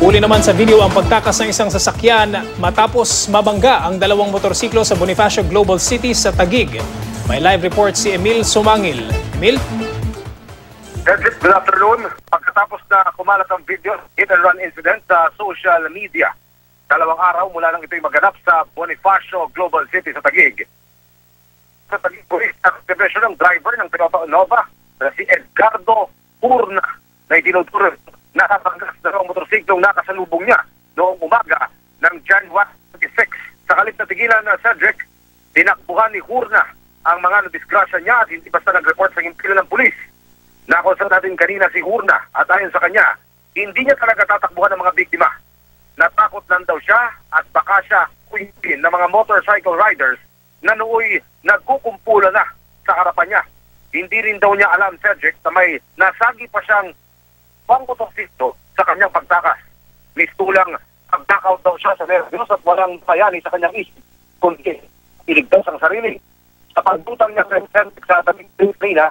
Huli naman sa video ang pagtakas ng isang sasakyan matapos mabangga ang dalawang motorsiklo sa Bonifacio Global City sa Taguig. May live report si Emil Sumangil. Emil? Good afternoon. Pagkatapos na kumalat ang video hit and run incident sa social media, 2 araw mula nang ito'y maganap sa Bonifacio Global City sa Taguig. Sa Taguig Police Division ng driver ng Toyota Innova na si Edgardo Hurna na itinuturo nakabanggas na ang motorsiklong nakasalubong niya noong umaga ng January 26. Sa kalit na tigilan na Cedric, tinakbuhan ni Hurna ang mga nadisgrasya niya at hindi basta nag-report sa himpilan ng pulis. Nakonsa natin kanina si Hurna at ayon sa kanya, hindi niya talaga tatakbuhan ng mga biktima. Natakot lang daw siya at baka siya kuipin ng mga motorcycle riders na nooy nagkukumpula na sa harapan niya. Hindi rin daw niya alam, Cedric, na may nasagi pa siyang pang motorsiklo sa kanyang pagtakas. Mistulang pag-knockout daw siya sa nervyos at walang bayani sa kanyang isip, kundi iligtas ang sarili. Sa pagbutang niya sa Cedric sa Taguig na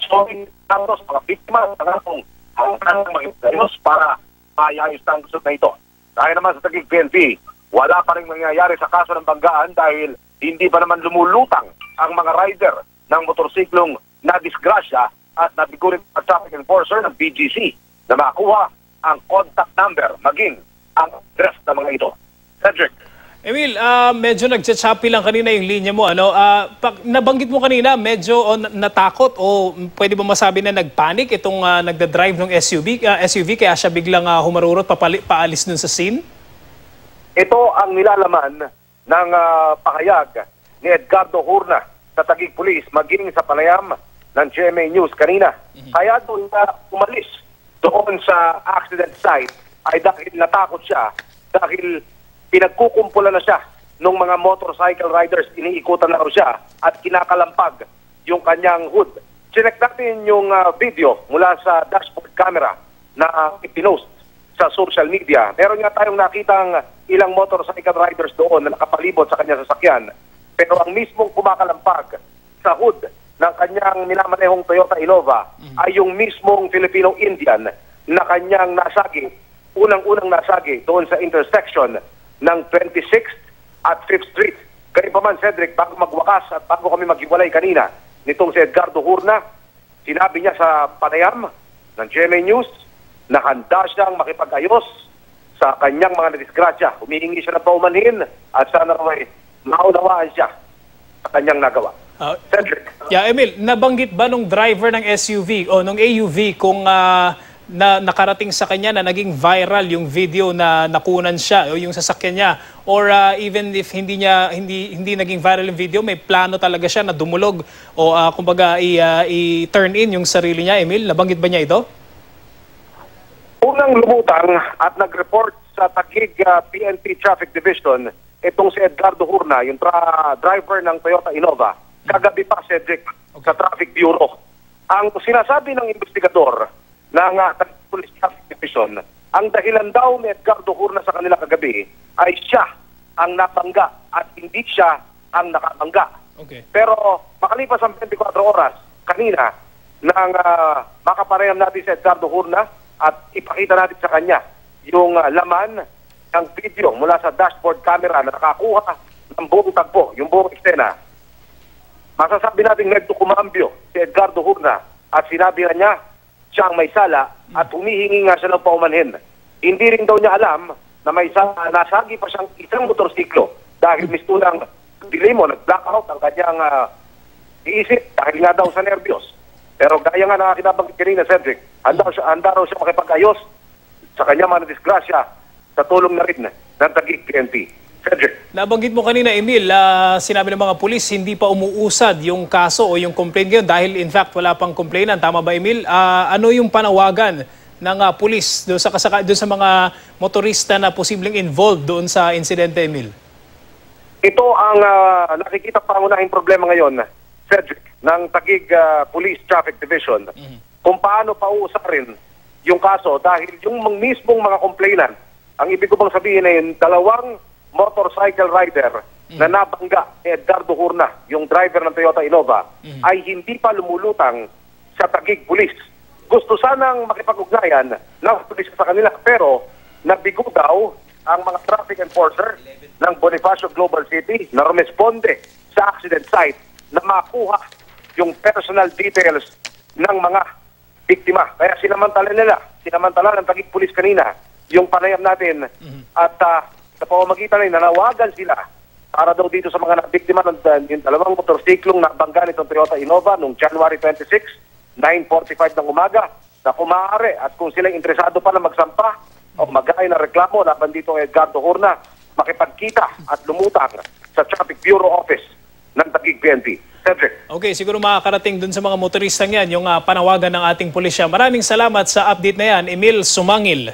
showing tantos mga biktima sa katong ang mag-internos para maayos ang gusto na ito. Dahil naman sa Taguig PNP, wala pa rin mangyayari sa kaso ng banggaan dahil hindi pa naman lumulutang ang mga rider ng motorsiklong na disgrasya at nabigurin ang traffic enforcer ng BGC na makakuha ang contact number maging ang address ng mga ito. Cedric. Emil, medyo nagchachapi lang kanina yung linya mo. Nabanggit mo kanina, medyo natakot o pwede ba masabi na nagpanic itong nagda-drive ng SUV kaya siya biglang humarurot paalis dun sa scene? Ito ang nilalaman ng pahayag ni Edgardo Hurna sa Taguig Police maging sa panayam ng GMA News kanina. Kaya doon na umalis doon sa accident site ay dahil natakot siya dahil pinagkukumpulan na siya ng mga motorcycle riders, iniikutan na raw siya at kinakalampag yung kanyang hood. Chinek natin yung video mula sa dashboard camera na ipinost sa social media. Meron nga tayong nakitang ilang motorcycle riders doon na nakapalibot sa kanyang sasakyan. Pero ang mismong kumakalampag sa hood ng kanyang minamanehong Toyota Innova ay yung mismong Filipino-Indian na kanyang nasagi, unang-unang nasagi doon sa intersection ng 26th at 5th Street. Kaya pa man, Cedric, bago magwakas at bago kami maghiwalay kanina nitong si Edgardo Hurna, sinabi niya sa panayam ng GMA News na handa siyang makipag-ayos sa kanyang mga nadisgrasya. Humihingi siya ng paumanhin at sana may maunawaan siya sa kanyang nagawa. Cedric. Yeah, Emil, nabanggit ba nung driver ng SUV o nung AUV kung na nakarating sa kanya na naging viral yung video na nakunan siya o yung sasakyan niya, or even if hindi naging viral yung video, may plano talaga siya na dumulog o kumbaga i-turn in yung sarili niya? Emil, nabanggit ba niya ito? Unang lumutang at nag-report sa Taguig PNP Traffic Division itong si Edgardo Hurna, yung driver ng Toyota Innova, kagabi pa, Cedric, sa Traffic Bureau. Ang sinasabi ng investigador ng Police Traffic Division, ang dahilan daw ni Edgardo Hurna sa kanila kagabi ay siya ang nabangga at hindi siya ang nakabangga. Okay. Pero makalipas ang 24 oras kanina nang makapareham natin si Edgardo Hurna at ipakita natin sa kanya yung laman ng video mula sa dashboard camera na nakakuha ng buong tagpo, yung buong eksena. Masasabi natin medyo kumambyo si Edgardo Hurna at sinabi na niya siya ang may sala at humihingi nga siya ng paumanhin. Hindi rin daw niya alam na may nasagi pa siyang isang motorsiklo dahil mistulang dilemo, nag-blackout ang kanyang iisip dahil nga daw sa nervyos. Pero gaya nga nakakinabanggit kanina, Cedric, handa raw siya makipag-ayos sa kanyang mga disgrasya sa tulong na rin ng Taguig PNP. Cedric. Nabanggit mo kanina, Emil, sinabi ng mga pulis hindi pa umuusad yung kaso o yung complaint ngayon dahil in fact wala pang complainant. Tama ba, Emil? Ano yung panawagan ng pulis doon sa mga motorista na posibleng involved doon sa insidente, Emil? Ito ang nakikita pangunahing problema ngayon, Cedric, ng Taguig Police Traffic Division. Kung paano pauusarin yung kaso dahil yung mismong mga complainant, ang ibig ko bang sabihin ay dalawang motorcycle rider na nabangga ni Edgardo Hurna, yung driver ng Toyota Innova, ay hindi pa lumulutang sa Taguig Police. Gusto sanang makipag-ugnayan ng pulis sa kanila, pero nabigo daw ang mga traffic enforcer ng Bonifacio Global City na rumesponde sa accident site na makuha yung personal details ng mga biktima. Kaya sinamantala ng Taguig Police kanina yung panayam natin at sa pamamagitan ay nanawagan sila para daw dito sa mga biktima ng yung dalawang motorsiklong nabangga nitong Toyota Innova noong January 26, 9:45 ng umaga na kung maaari at kung sila interesado pa na magsampa o mag-aay na reklamo laban dito kay Edgardo Horna, makipagkita at lumutang sa Traffic Bureau Office ng Taguig PNP. Cedric. Okay, siguro makakarating dun sa mga motoristang yan, yung panawagan ng ating pulisya. Maraming salamat sa update na yan, Emil Sumangil.